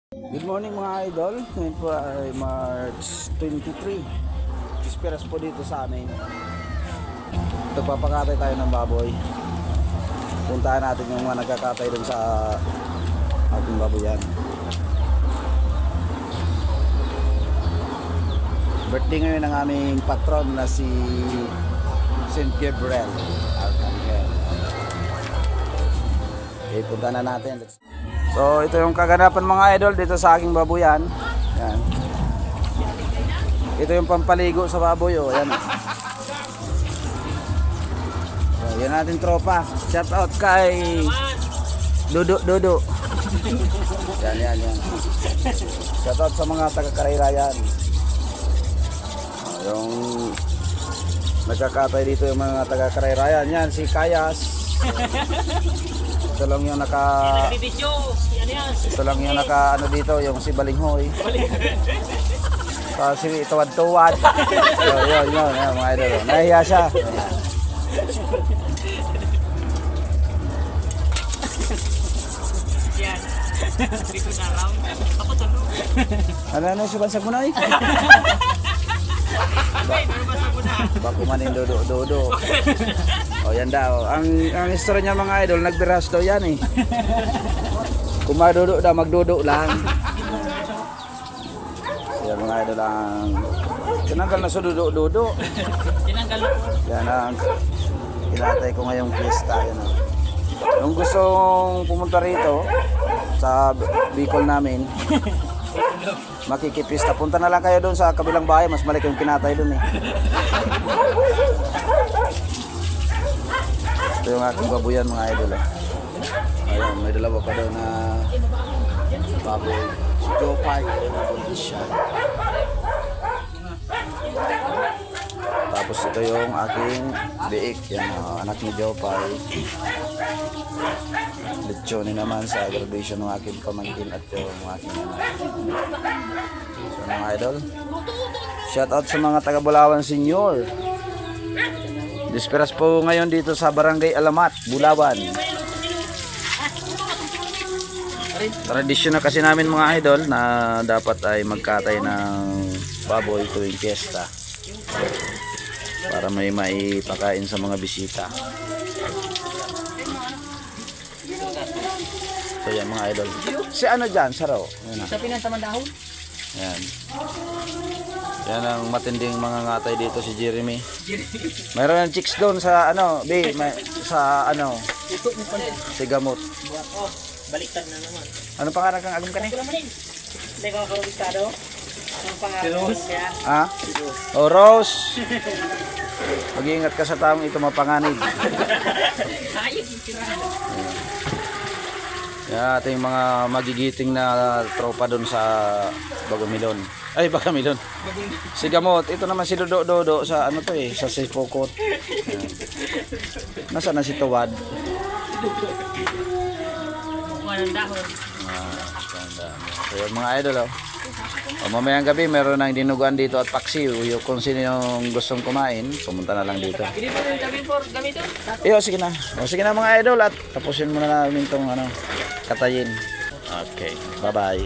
Good morning mga idol. Ngayon po ay March 23. Isperas po dito sa amin. Ito, papakatay tayo ng baboy. Puntahan natin yung mga nagkakatay dun sa ating baboyan. Birthday ngayon ng aming patron na si St. Gabriel Arcangel. Okay, punta na natin. So ito yung kaganapan mga idol dito sa aking baboyan. Yan. Ito yung pampaligo sa baboy, oh. Yan. So, yan natin tropa. Shout out kay Dodo. Yan. Shout out sa mga taga-Karayrayan. Yung nagkakatay dito yung mga taga-Karayrayan. Yan si Kayas. Ito lang yung ano dito, yung si Balinghoy. Si Tuwad-Tuwad. Yun, mga idol. Nahiya siya. Dito na lang. Ako tulog. Ano si Bansag mo na eh? Bako man yung dodo. O yan daw. Ang istorya niya mga idol, nagbiras daw yan eh. Kung madodo daw, magdodo lang. Yan mga idol ang tinanggal na sa dodo. Tinanggal na po. Yan ang kinatay ko ngayong fiesta. Yan, yung gustong pumunta rito sa Bicol namin, makikipista, punta na lang kayo doon sa kabilang bahay, mas malaki yung kinatay doon eh. Ito yung aking babuyan mga idol eh. Ayun, may dalawa pa doon na baboy. Si Joe Park, siya. Tapos ito yung aking biik, yan, anak ni Joe Park. Lechoni naman sa graduation ng aking pamangkin at yung aking anak. So mga idol, shout out sa mga taga Bulawan Senior. Disperas po ngayon dito sa Barangay Alamat, Bulawan. Tradisyon na kasi namin mga idol na dapat ay magkatay ng baboy tuwing fiesta para may maipakain sa mga bisita. So yan mga idol. Si ano dyan? Saraw. Sa pinantaman dahon? Yan. Yan ang matinding mga ngatay dito si Jeremy. Mayroon ng chicks doon sa ano, sa ano, si Gamot. Oh, baliktad na naman. Ano pangarang kang agong kani? Hindi ko kabisado. Ang pangalan niya. Ha? Oh, Rose. Mag-iingat ka sa taong ito mapanganib. Ayun, sirado. Yan ating mga magigiting na tropa doon sa Bagumilon. Ay, Bagamilon. Si Gamot, ito naman si Dodo sa ano to eh, sa Sipokot. Nasaan na si Tuwad? Walang dahon. So yung mga idol mamayang gabi meron ng dinuguan dito at paksiw. Kung sino yung gustong kumain, pumunta na lang dito. Hindi pa rin kami for gamito. Sige na. Sige na mga idol at tapusin muna namin itong katayin. Okay, bye bye.